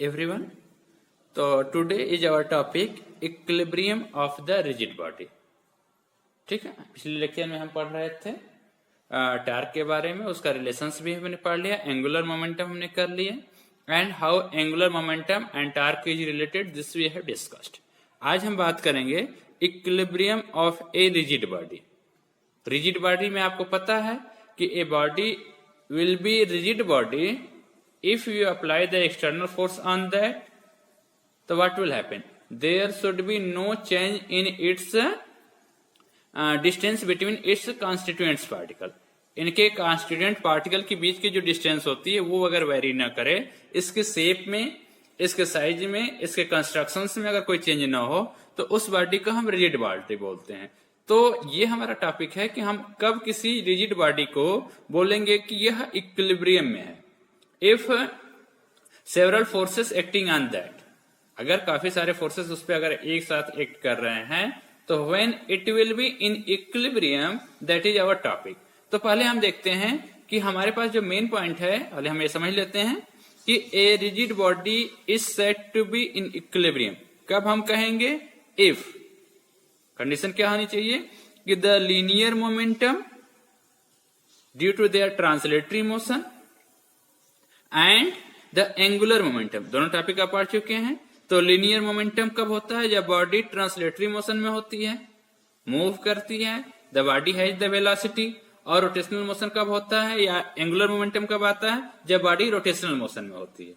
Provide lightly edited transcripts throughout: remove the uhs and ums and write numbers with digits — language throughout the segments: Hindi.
everyone. तो today is our topic equilibrium of the rigid body. ठीक है, पिछले लेक्चर में हम पढ़ रहे थे टार्क के बारे में, उसका रिलेशंस भी हमने पढ़ लिया, एंगुलर मोमेंटम हमने कर लिया and how angular momentum and torque is related, this we have discussed. आज हम बात करेंगे equilibrium of a rigid body. Rigid body में आपको पता है कि a body will be rigid body if you apply the external force on that. So what will happen? There should be no change in its distance between its constituents particle. इनके constituent particle के बीच की जो distance होती है वो अगर वेरी ना करे, इसके शेप में, इसके साइज में, इसके कंस्ट्रक्शंस में अगर कोई चेंज ना हो तो उस बॉडी को हम रिजिड बॉडी बोलते हैं. तो ये हमारा टॉपिक है कि हम कब किसी रिजिड बॉडी को बोलेंगे कि यह इक्विलिब्रियम में है. If several forces acting on that, अगर काफी सारे फोर्सेस उस पर अगर एक साथ एक्ट कर रहे हैं तो when it will be in equilibrium, that is our topic. तो पहले हम देखते हैं कि हमारे पास जो मेन पॉइंट है, पहले हम ये समझ लेते हैं कि a rigid body is said to be in equilibrium. कब हम कहेंगे? if कंडीशन क्या होनी चाहिए कि the linear momentum due to their translatory motion and the angular momentum, दोनों टॉपिक आप पढ़ चुके हैं. तो लीनियर मोमेंटम कब होता है? जब बॉडी ट्रांसलेटरी मोशन में होती है, मूव करती है, the body has the velocity. और रोटेशनल मोशन कब होता है या एंगुलर मोमेंटम कब आता है? जब बॉडी रोटेशनल मोशन में होती है.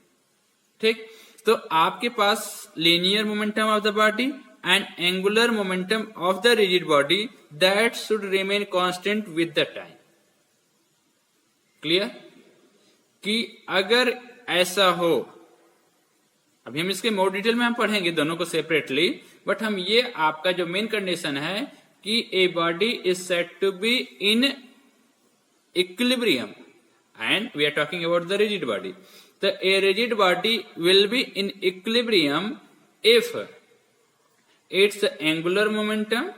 ठीक, तो आपके पास linear momentum of the body and angular momentum of the rigid body that should remain constant with the time. Clear? कि अगर ऐसा हो, अभी हम इसके मोर डिटेल में हम पढ़ेंगे दोनों को सेपरेटली, बट हम ये आपका जो मेन कंडीशन है कि a body is said to be in equilibrium and we are talking about the rigid body. तो a rigid body will be in equilibrium if its angular momentum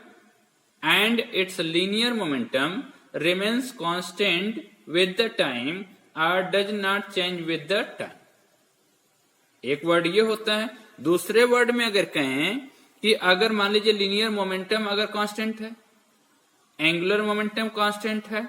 and its linear momentum remains constant with the time or does not change with the time. एक वर्ड ये होता है. दूसरे वर्ड में अगर कहें कि अगर मान लीजिए लीनियर मोमेंटम अगर कांस्टेंट है, एंगुलर मोमेंटम कांस्टेंट है,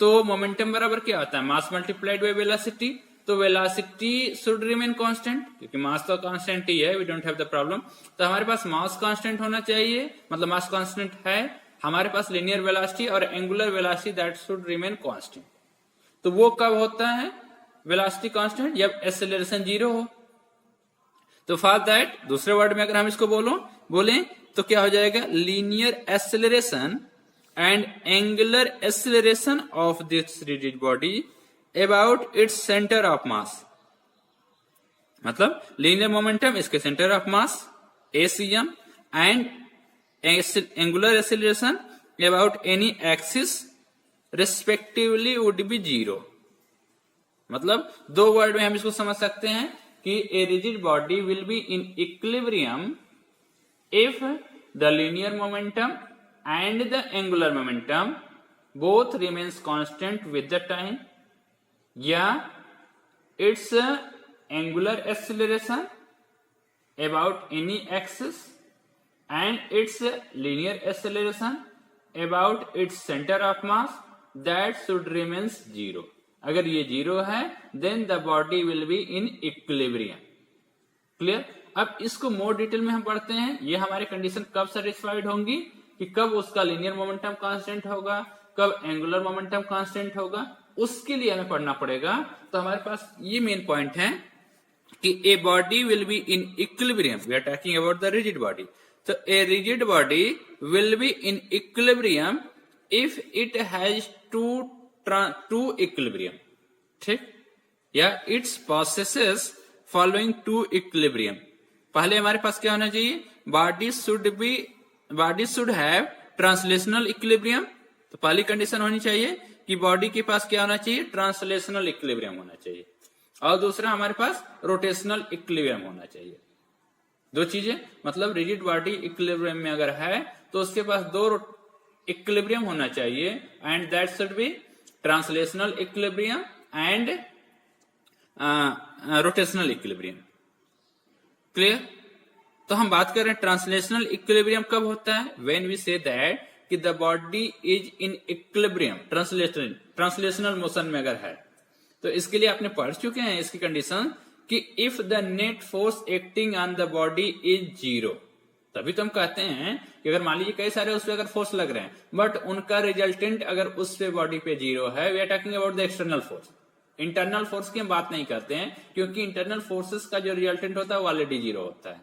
तो मोमेंटम बराबर क्या होता है? Mass multiplied by velocity. तो वेलोसिटी शुड रिमेन कांस्टेंट, क्योंकि मास तो कांस्टेंट ही है, we don't have the problem. तो हमारे पास मास कांस्टेंट होना चाहिए, मतलब मास कांस्टेंट है. हमारे पास लीनियर वेलोसिटी और angular velocity that should remain constant. तो वो कब होता है वेलोसिटी कांस्टेंट? जब एक्सेलरेशन 0 हो. तो फॉर दैट दूसरे वर्ड में अगर हम इसको बोले तो क्या हो जाएगा? Linear acceleration and angular acceleration of this rigid body about its centre of मास. मतलब लीनियर मोमेंटम इसके centre of mass ACM and angular acceleration about any axis respectively would be 0. मतलब दो वर्ड में हम इसको समझ सकते हैं कि a rigid body will be in equilibrium if the linear momentum and the angular momentum both remains constant with the time, या its angular acceleration about any axis and its linear acceleration about its centre of mass that should remains 0. अगर ये 0 है then the body will be in equilibrium. Clear? अब इसको मोर डिटेल में हम पढ़ते हैं. ये हमारे कंडीशन कब सेटिस्फाइड होंगी कि कब उसका लीनियर मोमेंटम कांस्टेंट होगा, कब एंगुलर मोमेंटम कांस्टेंट होगा, उसके लिए हमें पढ़ना पड़ेगा. तो हमारे पास ये मेन पॉइंट है कि a body will be in equilibrium. We are talking about the rigid body. तो a rigid body will be in equilibrium if it has two equilibrium. ठीक, या its possesses following two equilibrium. पहले हमारे पास क्या होना चाहिए? body should have translational equilibrium. तो पहली कंडीशन होनी चाहिए कि बॉडी के पास क्या होना चाहिए? ट्रांसलेशनल इक्विलिब्रियम होना चाहिए. और दूसरा हमारे पास रोटेशनल इक्विलिब्रियम होना चाहिए. दो चीजें, मतलब रिजिड बॉडी इक्विलिब्रियम में अगर है तो उसके पास दो इक्विलिब्रियम होना चाहिए and that should B translational equilibrium and rotational equilibrium. Clear? तो हम बात कर रहे हैं ट्रांसलेशनल इक्विलिब्रियम कब होता है, व्हेन वी से दैट कि the body is in equilibrium, translational motion में अगर है। तो इसके लिए आपने पढ़ चुके हैं इसकी कंडीशन कि if the net force acting on the body is zero, तभी तो हम कहते हैं कि अगर मान लीजिए कई सारे उस पर अगर फोर्स लग रहे हैं बट उनका रिजल्टेंट अगर उस पे बॉडी पे जीरो है, we are talking about the external force. Internal force की हम बात नहीं करते हैं, क्योंकि इंटरनल फोर्सेस का जो रिजल्टेंट होता है वो ऑलरेडी जीरो होता है।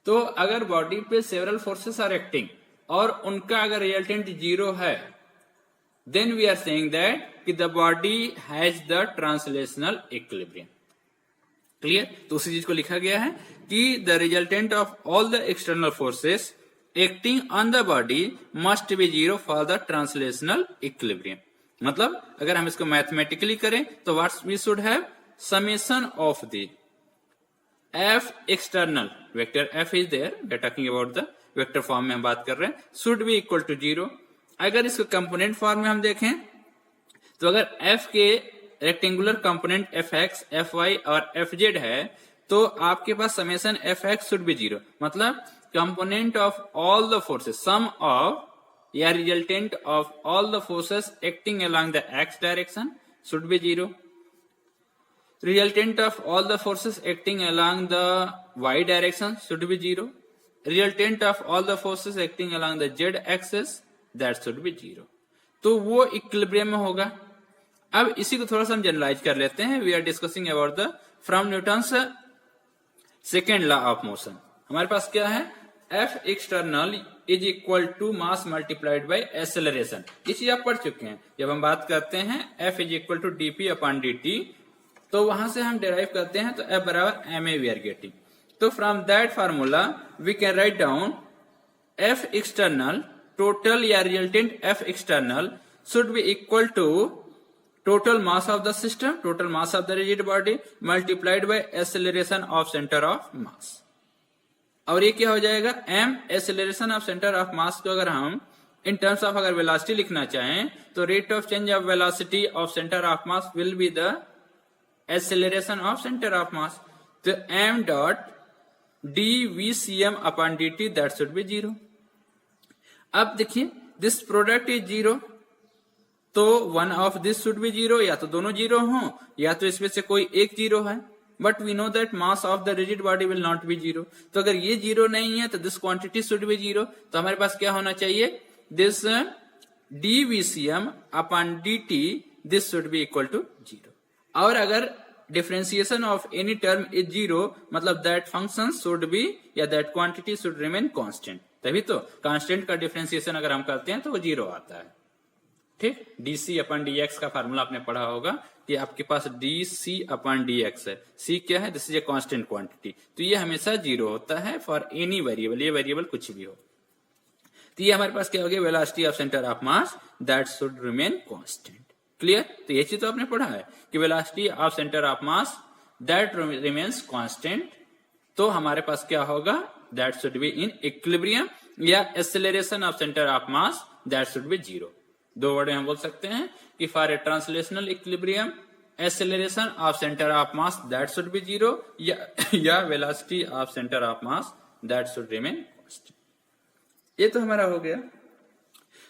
तो अगर बॉडी पे सेवरल फोर्सेस आर एक्टिंग और उनका अगर रिजल्टेंट जीरो है, then we are saying that कि the body has the translational equilibrium. Clear? तो उसी चीज को लिखा गया है कि the resultant of all the external forces acting on the body must be zero for the translational equilibrium. मतलब अगर हम इसको मैथमेटिकली करें तो what we should have, summation of the F external, vector F is there, we are talking about the vector form में हम बात कर रहे हैं, should be equal to zero. अगर इसको कंपोनेंट फॉर्म में हम देखें तो अगर एफ के rectangular component F x, F y और एफ जेड है, तो आपके पास summation F x should be zero. मतलब component of all the forces, sum of या resultant of all the forces acting along the x direction should be zero. Resultant of all the forces acting along the y direction should be zero. Resultant of all the forces acting along the z axis that should be zero. तो वो इक्विलिब्रियम में होगा। अब इसी को थोड़ा सा हम जनरलाइज कर लेते हैं। We are discussing about the from Newton's second law of motion. हमारे पास क्या है, F external is equal to mass multiplied by acceleration. ये चीज आप पढ़ चुके हैं। जब हम बात करते हैं F is equal to dp upon d, तो वहां से हम डिराइव करते हैं तो F बराबर m a we are getting. तो from that formula we can write down F external, total या resultant F external should be equal to total mass of the system, total mass of the rigid body multiplied by acceleration of centre of mass. और ये क्या हो जाएगा, m acceleration of centre of mass को अगर हम इन टर्म्स ऑफ अगर वेलोसिटी लिखना चाहें तो rate of change of velocity of centre of mass will be the acceleration of centre of mass. तो m dot d v c m upon d t that should be zero. अब देखिए दिस प्रोडक्ट इज जीरो, तो one of this should be zero, या तो दोनों जीरो हों या तो इसमें से कोई एक जीरो है। But we know that mass of the rigid body will not be zero. तो अगर ये जीरो नहीं है तो this quantity should be zero. तो हमारे पास क्या होना चाहिए, this d v c m upon d t this should be equal to zero. और अगर differentiation of any term is zero, मतलब दैट फंक्शन शुड बी या that quantity should remain constant. तभी तो कांस्टेंट का डिफरेंशिएशन अगर हम करते हैं तो वो जीरो आता है। ठीक, डीसी अपॉन डी एक्स का फार्मूला आपने पढ़ा होगा कि आपके पास डीसी अपॉन डी एक्स है। सी क्या है, this is a constant quantity, तो ये हमेशा जीरो होता है फॉर एनी वेरिएबल, ये वेरिएबल कुछ भी हो। तो ये हमारे पास क्या हो गया, velocity of centre of mass that should remain constant. Clear? तो ये चीज तो आपने पढ़ा है कि velocity of centre of mass that remains constant. तो हमारे पास क्या होगा, that should be in equilibrium, या acceleration of centre of mass that should be zero. दो वर्ड हम बोल सकते हैं कि for a translational equilibrium acceleration of centre of mass that should be zero, या velocity of centre of mass that should remain constant. ये तो हमारा हो गया।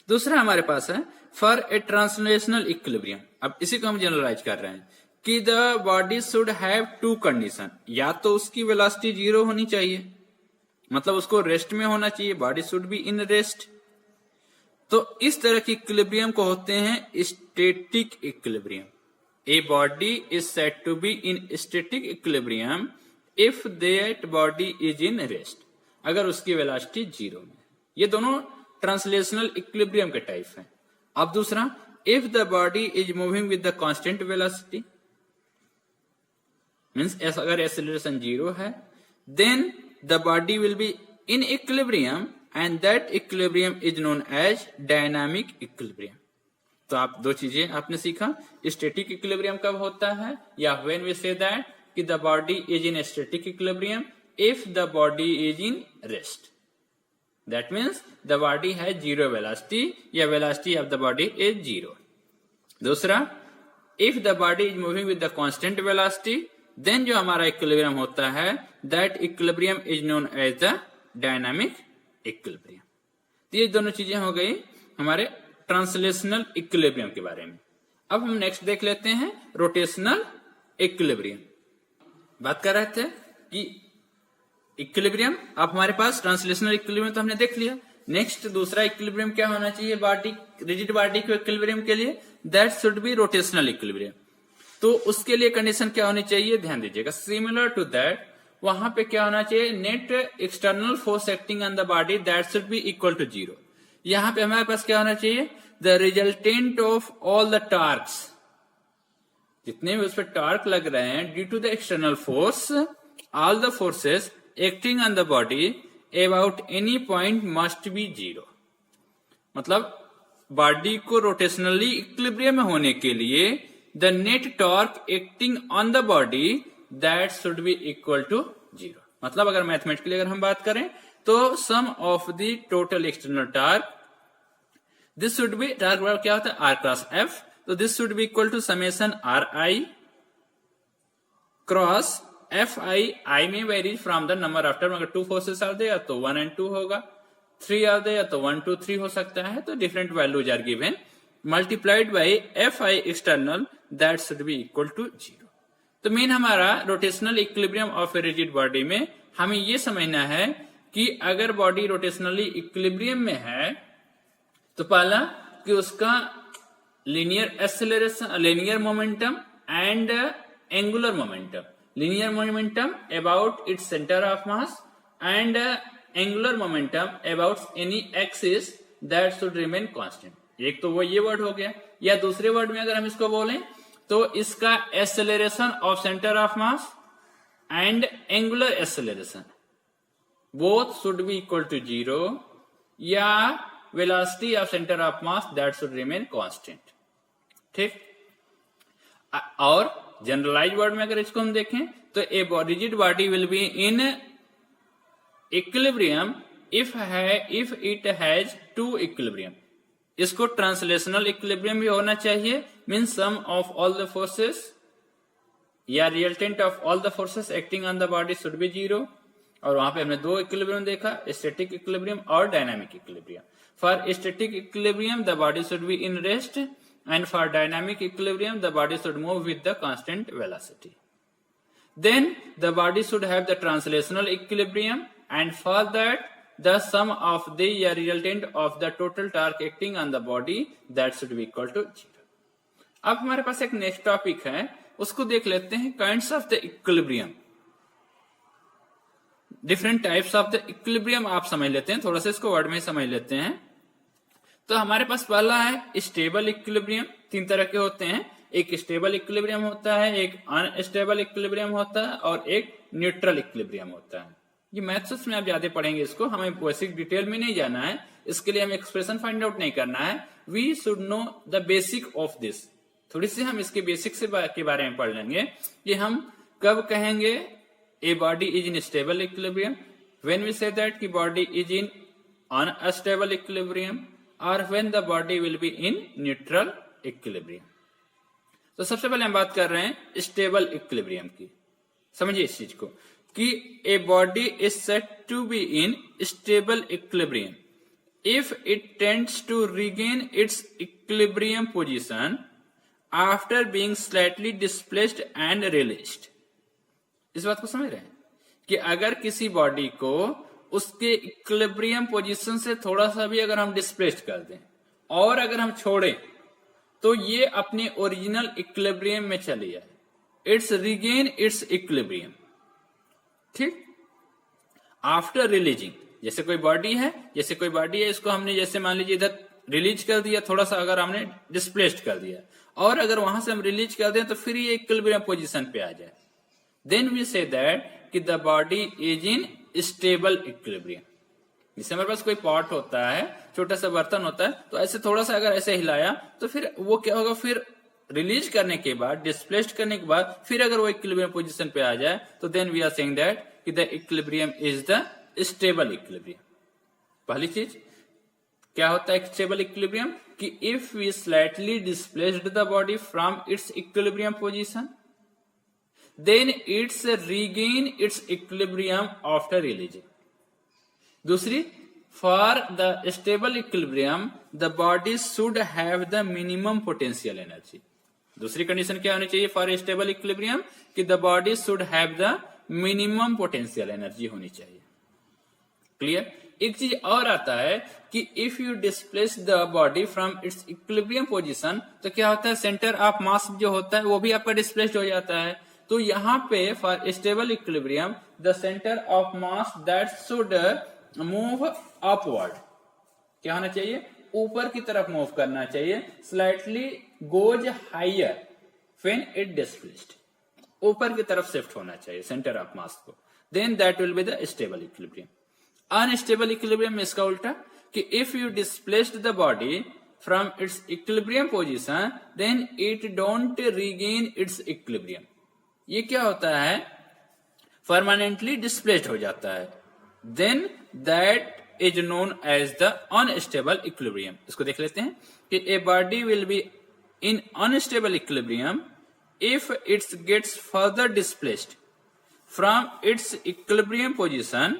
दूसरा हमारे पास है फॉर ए ट्रांसलेशनल इक्विलिब्रियम। अब इसी को हम जनरलाइज कर रहे हैं कि the body should have two condition, या तो उसकी वेलोसिटी जीरो होनी चाहिए, मतलब उसको रेस्ट में होना चाहिए, body should be in rest. तो इस तरह की इक्विलिब्रियम को होते हैं static equilibrium. A body is said to be in static equilibrium if that body is in rest, अगर उसकी वेलोसिटी जीरो में। ये दोनों ट्रांसलेशनल इक्विलिब्रियम के टाइप हैं। अब दूसरा, if the body is moving with the constant velocity, means अगर एक्सेलरेशन जीरो है, then the body will be in equilibrium and that equilibrium is known as dynamic equilibrium. तो आप दो चीजें आपने सीखा, स्टैटिक इक्विलिब्रियम कब होता है, या व्हेन वी से दैट कि the body is in static equilibrium if the body is in rest. That means the body has zero velocity, या velocity of the body is zero. दूसरा, if the body is moving with the constant velocity, then जो हमारा इक्विलिब्रियम होता है that equilibrium is known as the dynamic equilibrium. तो ये दोनों चीजें हो गई हमारे ट्रांसलेशनल इक्विलिब्रियम के बारे में। अब हम नेक्स्ट देख लेते हैं रोटेशनल इक्विलिब्रियम। बात कर रहे थे कि इक्विलिब्रियम, अब हमारे पास ट्रांसलेशनल इक्विलिब्रियम तो हमने देख लिया। नेक्स्ट दूसरा इक्विलिब्रियम क्या होना चाहिए बॉडी, रिजिड बॉडी के इक्विलिब्रियम के लिए, that should B rotational equilibrium. तो उसके लिए कंडीशन क्या होनी चाहिए, ध्यान दीजिएगा। सिमिलर टू दैट, वहां पे क्या होना चाहिए, net external force acting on the body that should be equal to 0। यहां पे हमारे पास क्या होना चाहिए, the resultant of all the torques, जितने भी उस पर टार्क लग रहे हैं due to the external force, all the forces acting on the body about any point must be 0। मतलब बॉडी को रोटेशनली इक्विलिब्रियम में होने के लिए the net torque acting on the body that should be equal to 0। मतलब अगर मैथमेटिकली अगर हम बात करें तो sum of the total external torque, this should be, torque बराबर क्या होता है, आर क्रॉस एफ, तो this should be equal to summation r i cross F i. I में varies from the number of term, अगर 2 फोर्सेस आर देयर तो 1 and 2 होगा, 3 आर देयर तो 1 2 3 हो सकता है, तो different values are given multiplied by F I external that should be equal to 0। तो मेन हमारा rotational equilibrium of a rigid body में हमें यह समझना है कि अगर बॉडी रोटेशनली इक्विलिब्रियम में है तो पहला कि उसका linear acceleration, linear momentum and angular momentum, linear momentum about its center of mass and angular momentum about any axis that should remain constant। एक तो वो ये वर्ड हो गया, या दूसरे वर्ड में अगर हम इसको बोलें तो इसका acceleration of centre of mass and angular acceleration both should be equal to 0, या velocity of centre of mass that should remain constant. ठीक, और जनरलाइज वर्ड में अगर इसको हम देखें तो a rigid body will be in equilibrium if it has 2 equilibrium. इसको ट्रांसलेशनल इक्विलिब्रियम भी होना चाहिए, mean sum of all the forces या resultant of all the forces acting on the body should be 0। और वहां पे हमने 2 इक्विलिब्रियम देखा, स्टैटिक इक्विलिब्रियम और dynamic equilibrium. For static equilibrium the body should be in rest, and for dynamic equilibrium the body should move with the constant velocity. Then the body should have the translational equilibrium, and for that the sum of the resultant of the total torque acting on the body that should be equal to 0। अब हमारे पास एक नेक्स्ट टॉपिक है, उसको देख लेते हैं, kinds of the equilibrium. Different types of the equilibrium आप समझ लेते हैं, थोड़ा सा इसको वर्ड में समझ लेते हैं। तो हमारे पास पहला है स्टेबल इक्विलिब्रियम। 3 तरह के होते हैं, एक स्टेबल इक्विलिब्रियम होता है, एक अनस्टेबल इक्विलिब्रियम होता है और एक न्यूट्रल इक्विलिब्रियम होता है। ये मैथ्स में आप ज्यादा पढ़ेंगे इसको, हमें बेसिक डिटेल में नहीं जाना है, इसके लिए हमें एक्सप्रेशन फाइंड आउट नहीं करना है। We should know the basic of this. थोड़ी सी हम इसके बेसिक के बारे में पढ़ लेंगे कि हम कब कहेंगे a body is in stable equilibrium, when we say that कि body is in unstable equilibrium, और when the body will be in neutral equilibrium। तो सबसे पहले हम बात कर रहे हैं स्टेबल इक्विलिब्रियम की। समझिए इस चीज को कि a body is said to be in stable equilibrium if it tends to regain its equilibrium position after being slightly displaced and released। इस बात को समझ रहे हैं कि अगर किसी बॉडी को उसके इक्विलिब्रियम पोजीशन से थोड़ा सा भी अगर हम डिस्प्लेस्ड कर दें और अगर हम छोड़ें तो ये अपने ओरिजिनल इक्विलिब्रियम में चली जाए, इट्स रिगेन इट्स इक्विलिब्रियम। ठीक, आफ्टर रिलीजिंग, जैसे कोई बॉडी है इसको हमने जैसे मान लीजिए इधर रिलीज कर दिया, थोड़ा सा अगर हमने डिस्प्लेस्ड कर दिया और अगर वहां से हम रिलीज कर दें तो फिर ये इक्विलिब्रियम पोजीशन पे आ जाए, देन वी से दैट कि the body is in stable equilibrium. जैसे हमारे पास कोई पॉट होता है, छोटा सा बर्तन होता है, तो ऐसे थोड़ा सा अगर ऐसे हिलाया तो फिर वो क्या होगा, फिर रिलीज करने के बाद, डिस्प्लेस्ड करने के बाद फिर अगर वो इक्विलिब्रियम पोजीशन पे आ जाए तो then we are saying that कि the equilibrium is the stable equilibrium. पहली चीज क्या होता है स्टेबल इक्विलिब्रियम, कि if we slightly displaced the body from its equilibrium position then it's regain its equilibrium after releasing. दूसरी, for the stable equilibrium the body should have the minimum potential energy. दूसरी कंडीशन क्या होनी चाहिए फॉर स्टेबल इक्विलिब्रियम कि the body should have the minimum potential energy होनी चाहिए. क्लियर. एक चीज और आता है कि if you displace the body from its equilibrium position तो क्या होता है, सेंटर ऑफ मास जो होता है वो भी आपका डिस्प्लेस्ड हो जाता है. तो यहाँ पे for stable equilibrium the centre of mass that should move upward क्या होना चाहिए, ऊपर की तरफ मूव करना चाहिए. Slightly goes higher when it displaced, ऊपर की तरफ शिफ्ट होना चाहिए सेंटर ऑफ मास को. Then that will be the stable equilibrium. Unstable equilibrium में इसका उल्टा कि if you displaced the body from its equilibrium position then it don't regain its equilibrium. ये क्या होता है, परमानेंटली डिस्प्लेस्ड हो जाता है. Then that is known as the unstable equilibrium. इसको देख लेते हैं कि a body will be in unstable equilibrium if its gets further displaced from its equilibrium position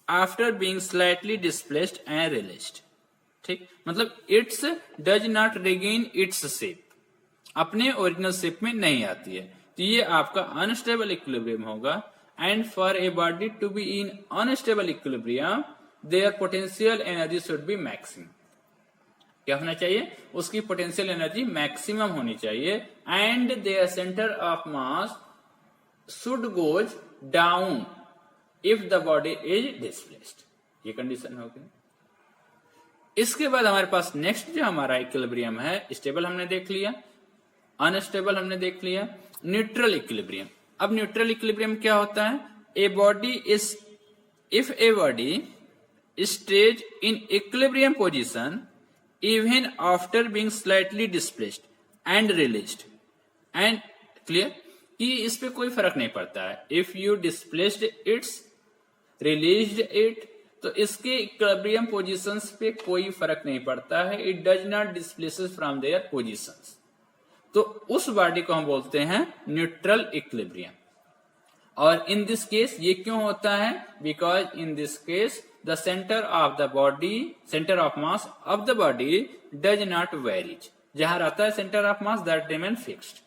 after being slightly displaced and released. ठीक, मतलब its does not regain its shape, अपने ओरिजिनल शेप में नहीं आती है. तो ये आपका अनस्टेबल इक्विलिब्रियम होगा. And for a body to be in unstable equilibrium their potential energy should be maximum. क्या होना चाहिए, उसकी पोटेंशियल एनर्जी मैक्सिमम होनी चाहिए. And their centre of mass should goes down if the body is displaced. ये कंडीशन होगी. इसके बाद हमारे पास नेक्स्ट जो हमारा इक्विलिब्रियम है, स्टेबल हमने देख लिया, अनस्टेबल हमने देख लिया, न्यूट्रल इक्विलिब्रियम. अब न्यूट्रल इक्विलिब्रियम क्या होता है, ए body is if a body stage in equilibrium position even after being slightly displaced and released. and clear कि इस पे कोई फर्क नहीं पड़ता है. if you displaced its released it तो इसके इक्विलिब्रियम पोजीशंस पे कोई फर्क नहीं पड़ता है. it does not displaces from their positions. तो उस बॉडी को हम बोलते हैं न्यूट्रल इक्विलिब्रियम. और इन दिस केस ये क्यों होता है, because in this case the center of the body, center of mass of the body does not vary. जहां रहता है center of mass that remain fixed,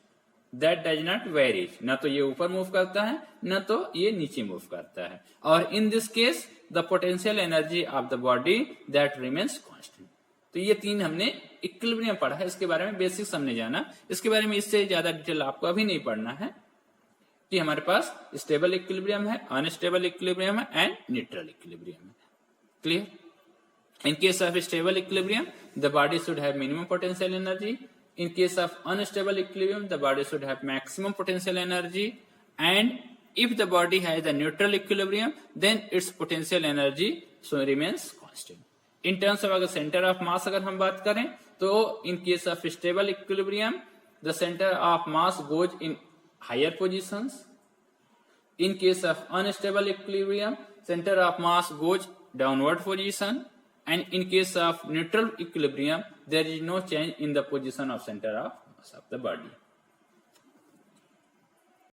that does not vary. न तो ये ऊपर मूव करता है न तो ये नीचे मूव करता है. और in this case the potential energy of the body that remains constant. तो ये तीन हमने इक्विलिब्रियम पढ़ा है, इसके बारे में बेसिक्स हमने जाना. इसके बारे में इससे ज्यादा डिटेल आपको अभी नहीं पढ़ना है कि हमारे पास स्टेबल इक्विलिब्रियम है, अनस्टेबल इक्विलिब्रियम है एंड न्यूट्रल इक्विलिब्रियम है. Clear? In case of stable equilibrium, the body should have minimum potential energy. In case of unstable equilibrium, the body should have maximum potential energy. And if the body has a neutral equilibrium, then its potential energy so remains constant. In terms of अगर center of mass अगर हम बात करें तो in case of stable equilibrium, the center of mass goes in higher positions. In case of unstable equilibrium, center of mass goes downward position. And in case of neutral equilibrium there is no change in the position of center of mass of the body.